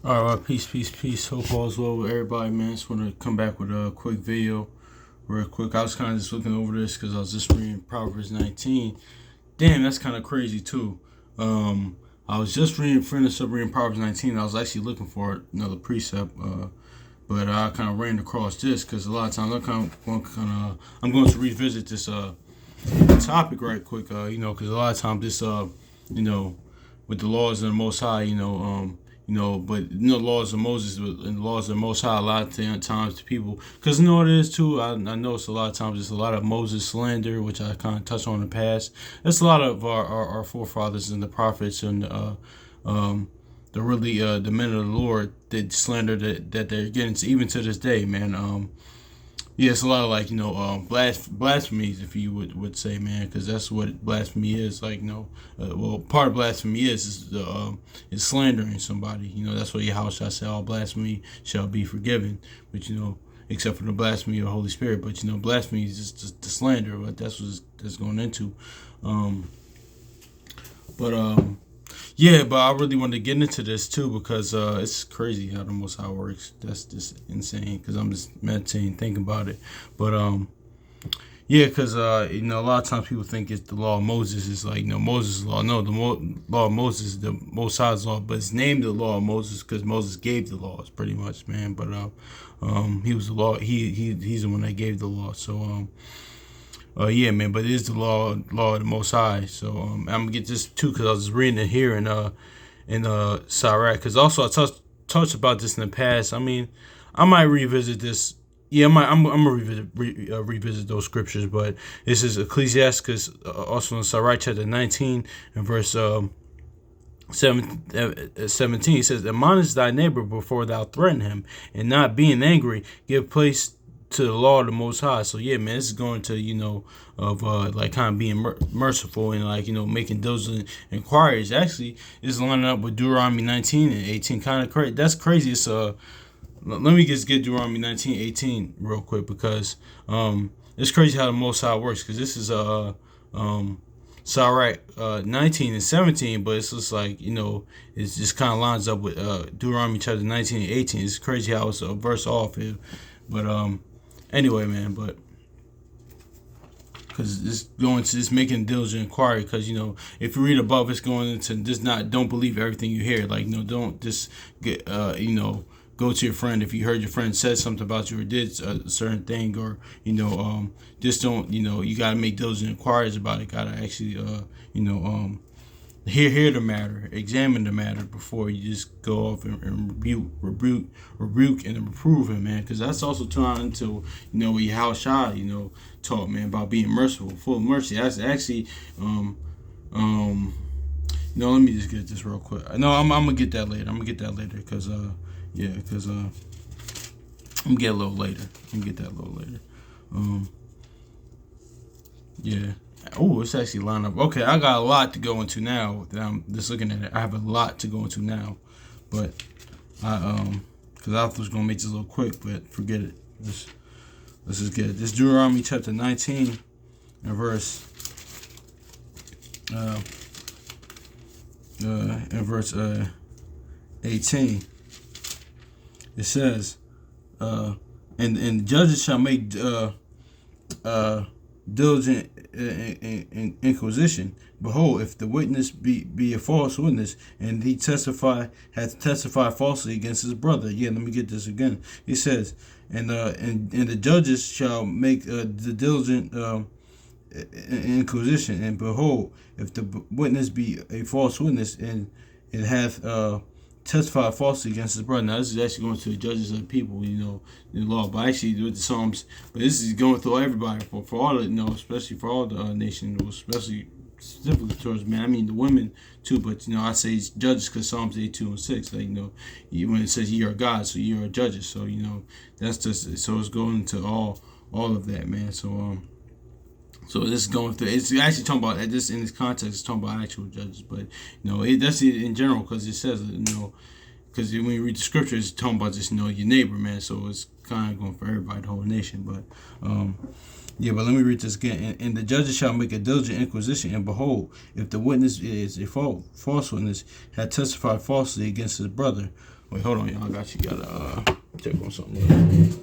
All right, peace, peace, peace. Hope all's well with everybody, man. Just want to come back with a quick video, real quick. I was kind of just looking over this because I was just reading Proverbs 19. Damn, that's kind of crazy too. I was just finished up reading Proverbs 19. I was actually looking for another precept, but I kind of ran across this because a lot of times I'm going to revisit this topic right quick. Because a lot of times this you know, with the laws of the Most High, but laws of Moses and the laws of the Most High. A lot of times, to people, because it is too. I notice a lot of times there's a lot of Moses slander, which I kind of touched on in the past. There's a lot of our forefathers and the prophets and the really the men of the Lord that slander that they're getting to, even to this day, man. Yeah, it's a lot of blasphemies, if you would say, man, because that's what blasphemy is. Part of blasphemy is slandering somebody. That's what Yahweh shall say, all blasphemy shall be forgiven. But except for the blasphemy of the Holy Spirit. But blasphemy is just the slander. But that's what that's going into. Um, but Yeah, but I really wanted to get into this too because it's crazy how the Most High works. That's just insane because I'm just meditating, thinking about it. But yeah, because a lot of times people think it's the law of Moses is like Moses' law. No, the law of Moses is the Most High's law, but it's named the law of Moses because Moses gave the laws, pretty much, man. But he was the law. He's the one that gave the law. So yeah, man, but it is the law of the Most High. So I'm gonna get this too because I was reading it here in Sirach. Because also I touched about this in the past. I mean, I might revisit this. Yeah, I'm gonna revisit those scriptures. But this is Ecclesiastes, also in Sirach chapter 19 and verse 17. It says, "Admonish thy neighbor before thou threaten him, and not being angry, give place to the law of the Most High." So yeah, man, this is going to of like kind of being merciful and making those inquiries. Actually, it's lining up with Deuteronomy 19 and 18. Kind of crazy. That's crazy. It's let me just get Deuteronomy 19:18 real quick because it's crazy how the Most High works because this is Sirach 19 and 17, but it's just it's just kind of lines up with Deuteronomy chapter 19 and 18. It's crazy how it's a verse off here, but anyway, man, but because it's going to just making diligent inquiry. Because if you read above, it's going into just don't believe everything you hear. Don't just get go to your friend if you heard your friend said something about you or did a certain thing, or just don't you gotta make diligent inquiries about it. Gotta actually hear the matter, examine the matter before you just go off and rebuke and reprove him, man. Because that's also turned into what Yahweh Shai taught, man, about being merciful, full of mercy. That's actually let me just get this real quick. No, I'm gonna get that later. Because I'm gonna get a little later. I'm gonna get that a little later. Yeah. Oh, it's actually lined up. Okay, I got a lot to go into now. That I'm just looking at it. I have a lot to go into now, but because I was gonna make this a little quick, but forget it. Let's just get it. This Deuteronomy chapter 19 and verse in verse 18. It says, and judges shall make diligent inquisition. Behold, if the witness be a false witness, and he hath testified falsely against his brother. Yeah, let me get this again. He says, and the judges shall make the diligent inquisition, and behold, if the witness be a false witness, and it hath testified falsely against his brother. Now, this is actually going to the judges of the people, in the law. But actually, with the Psalms, but this is going through everybody, for all the, especially for all the nations, especially specifically towards men. I mean, the women too, but I say it's judges because Psalms 82 and 6, when it says ye are God, so ye are judges. So that's just so it's going to all of that, man. So this is going through. It's actually talking about this in this context. It's talking about actual judges, but that's it in general because it says because when you read the scriptures, it's talking about just your neighbor, man. So it's kind of going for everybody, the whole nation. But yeah, but let me read this again. And the judges shall make a diligent inquisition, and behold, if the witness is a false witness, had testified falsely against his brother, Wait, hold on, y'all. I got you. Gotta check on something.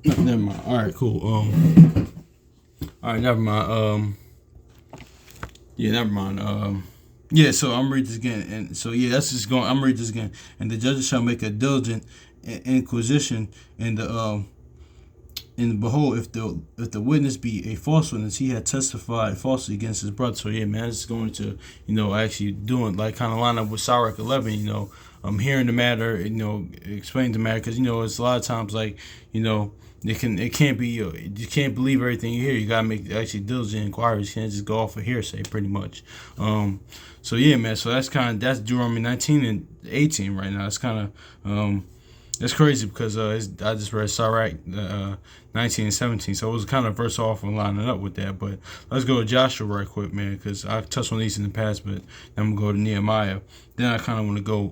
No, never mind. All right, cool. All right, never mind. Yeah, never mind. Yeah. So I'm reading this again, and so yeah, that's just going. I'm reading this again, and the judges shall make a diligent inquisition, and behold, if the witness be a false witness, he had testified falsely against his brother. So yeah, man, it's going to actually doing like kind of line up with Sirach 11. I'm hearing the matter, explain the matter, because it's a lot of times like it can't be you can't believe everything you hear. You gotta make actually diligent inquiries. You can't just go off of hearsay, pretty much. So yeah, man. So that's Deuteronomy 19 and 18 right now. It's kind of it's crazy because I just read Sirach 19 and 17, so it was kind of verse off and lining up with that. But let's go to Joshua right quick, man, because I touched on these in the past, but then I'm gonna go to Nehemiah. Then I kind of want to go,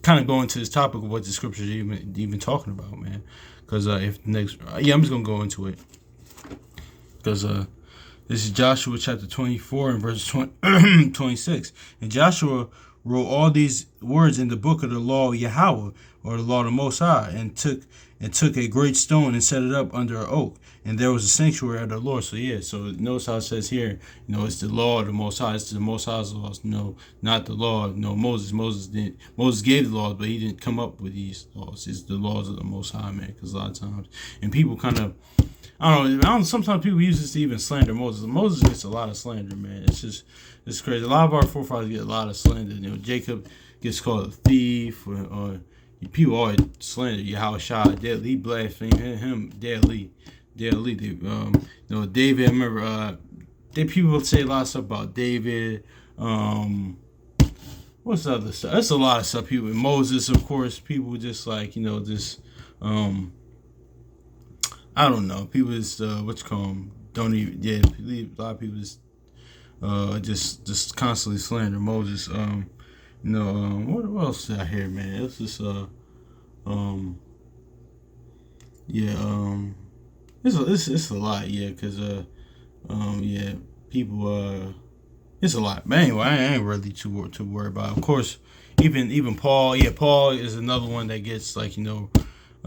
kind of go into this topic of what the scriptures are even talking about, man. Because if next, I'm just gonna go into it because this is Joshua chapter 24 and verse 26, and Joshua wrote all these words in the book of the law of Yahweh, or the law of the Most High, and took a great stone and set it up under an oak, and there was a sanctuary of the Lord. So yeah, so notice how it says here, it's the law of the Most High. It's the Most High's laws. No, not the law. No, Moses. Moses gave the laws, but he didn't come up with these laws. It's the laws of the Most High, man. Because a lot of times, and people kind of, I don't know. Sometimes people use this to even slander Moses. Moses gets a lot of slander, man. It's crazy. A lot of our forefathers get a lot of slander. Jacob gets called a thief, or people always slander Yahushua deadly. He blasphemed him deadly. David. I remember. People say a lot of stuff about David. What's the other stuff? That's a lot of stuff. People, Moses, of course. People just like just. I don't know. People just what you call them, don't even. Yeah, a lot of people just constantly slander Moses. What else did I hear, man? It's just it's a lot, yeah, because people it's a lot. But anyway, I ain't really too worried about it. Of course, even Paul, Paul is another one that gets like a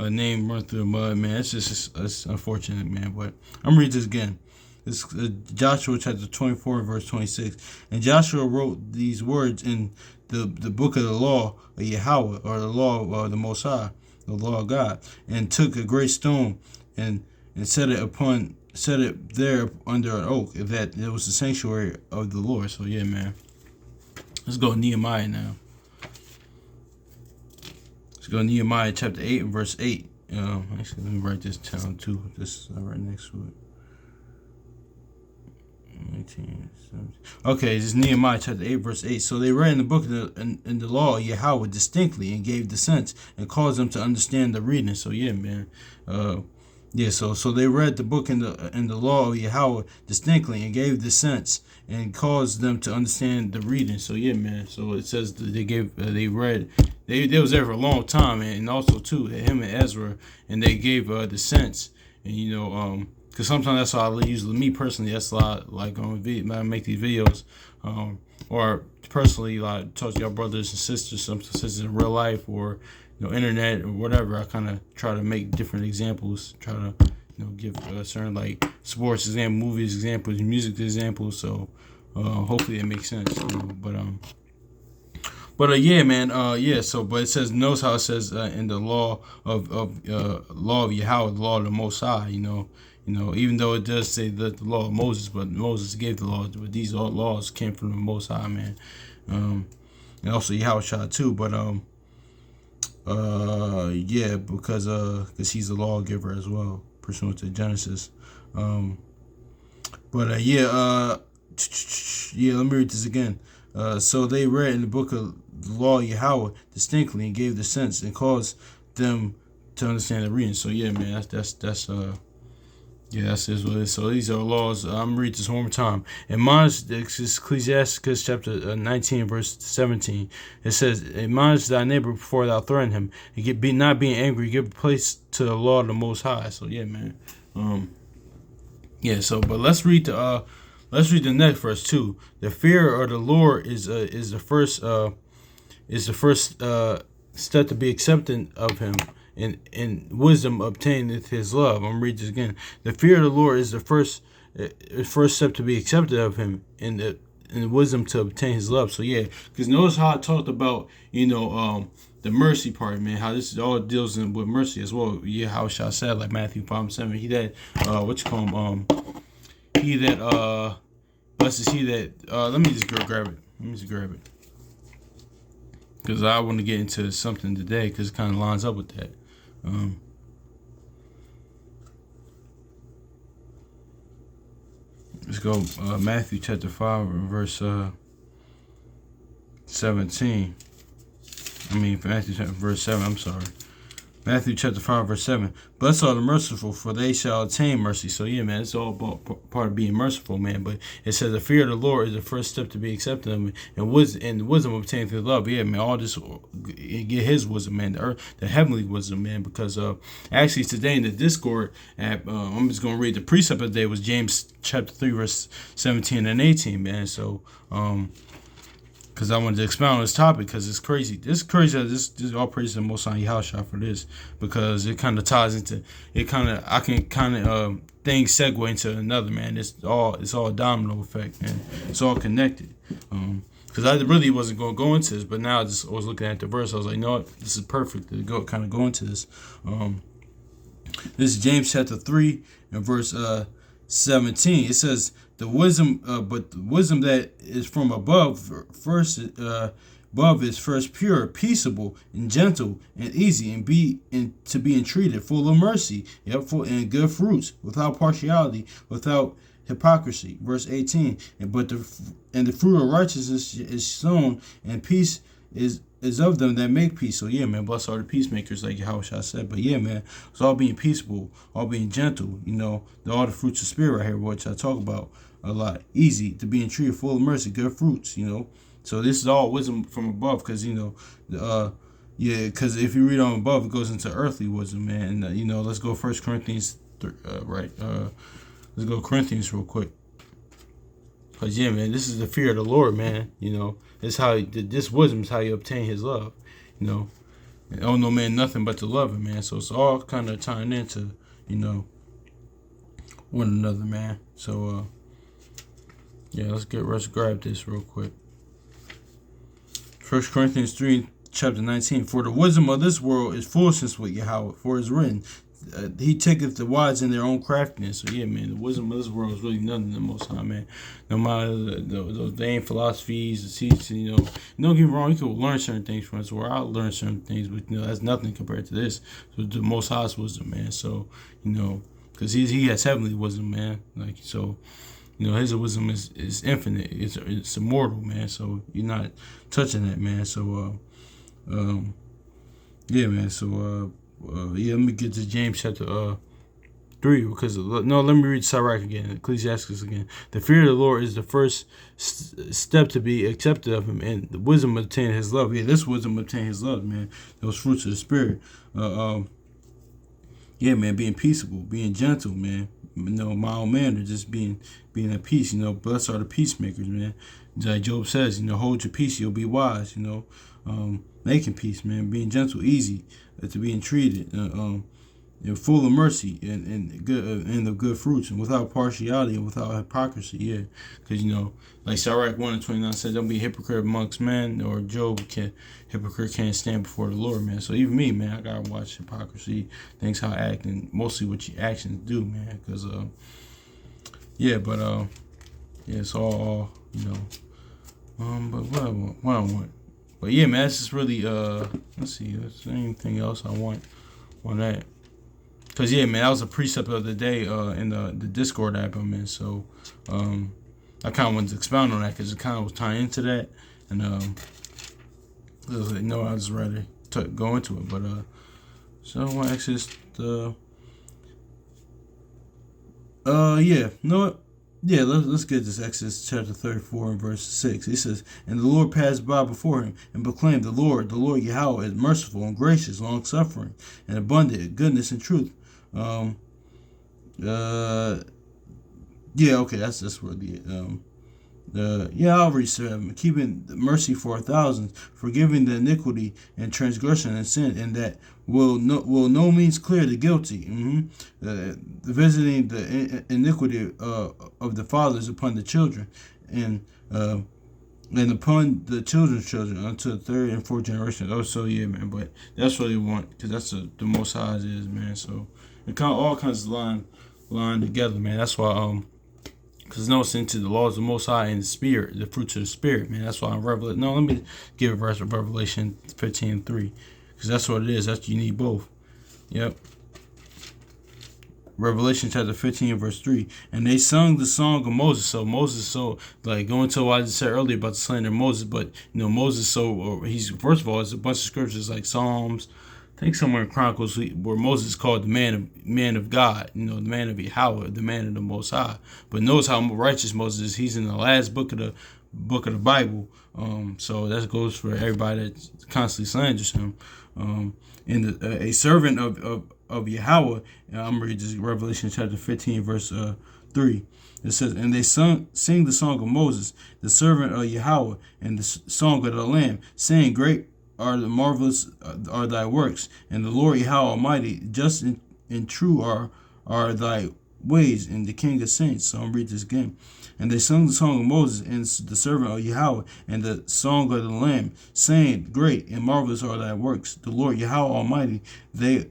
name run through the mud, man. It's unfortunate, man. But I'm reading this again. It's Joshua chapter 24 verse 26. And Joshua wrote these words in the book of the law of Yahweh, or the law of the Most High, the law of God, and took a great stone and set it there under an oak, that it was the sanctuary of the Lord. So yeah, man. Let's go to Nehemiah now. Let's go to Nehemiah chapter 8 and verse 8. Actually, let me write this down too. This is right next to it. 19, 17. Okay, this is Nehemiah chapter 8 verse 8. So they read in the book in the law of Yahweh distinctly, and gave the sense, and caused them to understand the reading. So yeah, man. So they read the book in the law of Yahweh distinctly, and gave the sense, and caused them to understand the reading. So yeah, man. So it says that they was there for a long time, and also too him and Ezra, and they gave the sense, and because sometimes that's how I usually, me personally, that's a lot like when I make these videos, or personally like talk to your brothers and sisters, some sisters in real life, or internet or whatever. I kind of try to make different examples, try to give certain like sports examples, movies examples, music examples. So hopefully it makes sense. Yeah, man. So, but it says, notice how it says in the law of Yahweh, the law of the Most High. Even though it does say that the law of Moses, but Moses gave the laws, but these laws came from the Most High, man. And also Yahweh too, but because he's the lawgiver as well, pursuant to Genesis. Let me read this again. So they read in the book of the law of Yahweh distinctly, and gave the sense, and caused them to understand the reading. So yeah, man, Yeah, that's just what it is. So these are laws. I'm gonna read this one more time. Admonish, this is Ecclesiasticus chapter 19, verse 17. It says, "Admonish thy neighbor before thou threaten him, and be not being angry. Give place to the law of the Most High." So yeah, man. Yeah. So, but let's read the next verse too. The fear of the Lord is the first step to be accepted of him, and wisdom obtaineth his love. I'm gonna read this again. The fear of the Lord is the first step to be accepted of him, and wisdom to obtain his love. So yeah, because notice how I talked about the mercy part, man. How this all deals with mercy as well. Yeah, how I said like Matthew 5:7. He that what you call him he that blessed is he that let me just go grab it. Because I want to get into something today because it kind of lines up with that. Let's go Matthew chapter 5 verse 17. Matthew chapter verse 7. I'm sorry. Matthew chapter 5 verse 7. Blessed are the merciful, for they shall attain mercy. So yeah, man, it's all about part of being merciful, man. But it says the fear of the Lord is the first step to be accepted of him, and wisdom obtained through love. Yeah, man, all this get his wisdom, man, the heavenly wisdom, man. Because actually today in the Discord app, I'm just gonna read the precept of the day was James chapter 3 verse 17 and 18, man. So because I wanted to expound on this topic because it's crazy. This is crazy. This all praise to the Most High Yahweh for this because it kind of ties into it. I can things segue into another, man. It's all domino effect, man. It's all connected. Because I really wasn't going to go into this, but now I was looking at the verse. I was like, you know what? This is perfect to go into this. This is James chapter 3 and verse 17. It says, the wisdom that is from above above is first pure, peaceable, and gentle, and easy, and to be entreated, full of mercy, and good fruits, without partiality, without hypocrisy. Verse 18. But the fruit of righteousness is sown, and peace is of them that make peace. So yeah, man, blessed are the peacemakers, like Yahweh said. But yeah, man, it's all being peaceable, all being gentle, all the fruits of spirit right here, which I talk about a lot. Easy to be entreated, full of mercy, good fruits, So this is all wisdom from above, because because if you read on above, it goes into earthly wisdom, man. And let's go First Corinthians, let's go Corinthians real quick. Cause yeah, man, this is the fear of the Lord, man. It's how this wisdom is how you obtain His love. And oh no man, nothing but to love Him, man. So it's all kind of tying into one another, man. So yeah, let's grab this real quick. 1 Corinthians 3, chapter 19. For the wisdom of this world is foolishness with Yahweh, for it is written, He taketh the wise in their own craftiness. So yeah, man, the wisdom of this world is really nothing the Most High, man. No matter the ain't philosophies, the teaching, don't get me wrong, you can learn certain things from us, or I'll learn certain things, but that's nothing compared to this. So the Most High's wisdom, man. So because he has heavenly wisdom, man. Like so. His wisdom is infinite. It's immortal, man. So you're not touching that, man. So yeah, man. So yeah, let me get to James chapter 3 because let me read Sirach again, Ecclesiastes again. The fear of the Lord is the first step to be accepted of Him, and the wisdom obtain His love. Yeah, this wisdom obtain His love, man. Those fruits of the Spirit. Yeah, man, being peaceable, being gentle, man. Mild manner, just being at peace. Blessed are the peacemakers, man. Like Job says, hold your peace, you'll be wise. Making peace, man. Being gentle, easy to be entreated, full of mercy and good and the good fruits, and without partiality and without hypocrisy. Yeah, because like Sirach 1:29 said, don't be a hypocrite amongst men, or hypocrite can't stand before the Lord, man. So even me, man, I gotta watch hypocrisy, things how I act, and mostly what your actions do, man. Because yeah, but yeah, it's all but what I want. But yeah, man, that's just really let's see, is there anything else I want on that? Cause yeah, man, that was a precept of the day in the Discord app I'm in. So I kind of wanted to expound on that because it kind of was tying into that, and I was ready to go into it. But so I want to access the Yeah. No. Yeah, let's get this. Exodus chapter 34 and verse 6. He says, "And the Lord passed by before him and proclaimed, the Lord Yahweh is merciful and gracious, long suffering, and abundant in goodness and truth." Um, uh, yeah, okay, that's where yeah, I'll read 7. Keeping mercy for 1,000, forgiving the iniquity and transgression and sin, and that will no means clear the guilty. Visiting the iniquity of the fathers upon the children, and uh, and upon the children's children unto the third and fourth generation. Oh, so yeah, man. But that's what they want, because that's the Most High is, man. So it kind of all kinds of line together, man. That's why because no it's into the laws of the Most High and the Spirit, the fruits of the Spirit, man. That's why I'm Revelation. No, let me give a verse of Revelation 15:3, because that's what it is. That's you need both. Yep. Revelation chapter 15 verse 3. And they sung the song of Moses. So Moses, like going to what I just said earlier about the slander of Moses, but Moses, he's, first of all, it's a bunch of scriptures like Psalms, I think somewhere in Chronicles, where Moses is called the man of God, the man of Yahweh, the man of the Most High. But notice how righteous Moses is. He's in the last book of the Bible. So that goes for everybody that constantly slanders him. And a servant of Yahweh. And I'm reading just Revelation chapter 15 verse 3. It says, "And they sing the song of Moses, the servant of Yahweh, and the song of the Lamb, saying, Great are the marvelous are thy works, and the Lord Yahweh Almighty, just and true are thy ways, and the King of Saints." So I'm reading this again. "And they sung the song of Moses and the servant of Yahweh, and the song of the Lamb, saying, Great and marvelous are thy works, the Lord Yahweh Almighty. They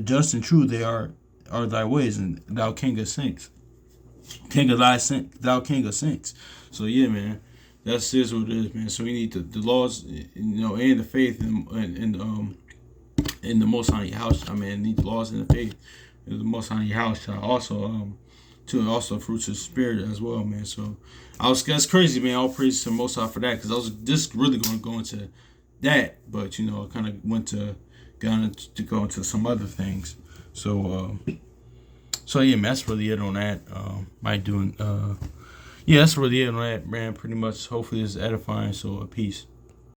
just and true they are thy ways, and thou King of Saints, thou King of Saints." So yeah, man, that's just what it is, man. So we need the laws, and the faith, in the Most High Yahweh. I mean, need the laws and the faith in the Most High Yahweh. Also fruits of the Spirit as well, man. So that's crazy, man. All praise to the Most High for that, because I was just really going to go into that, but I kind of go into some other things. So yeah, man, that's really it on that. Yeah, that's really it on that, man. Pretty much. Hopefully, it's edifying. So peace.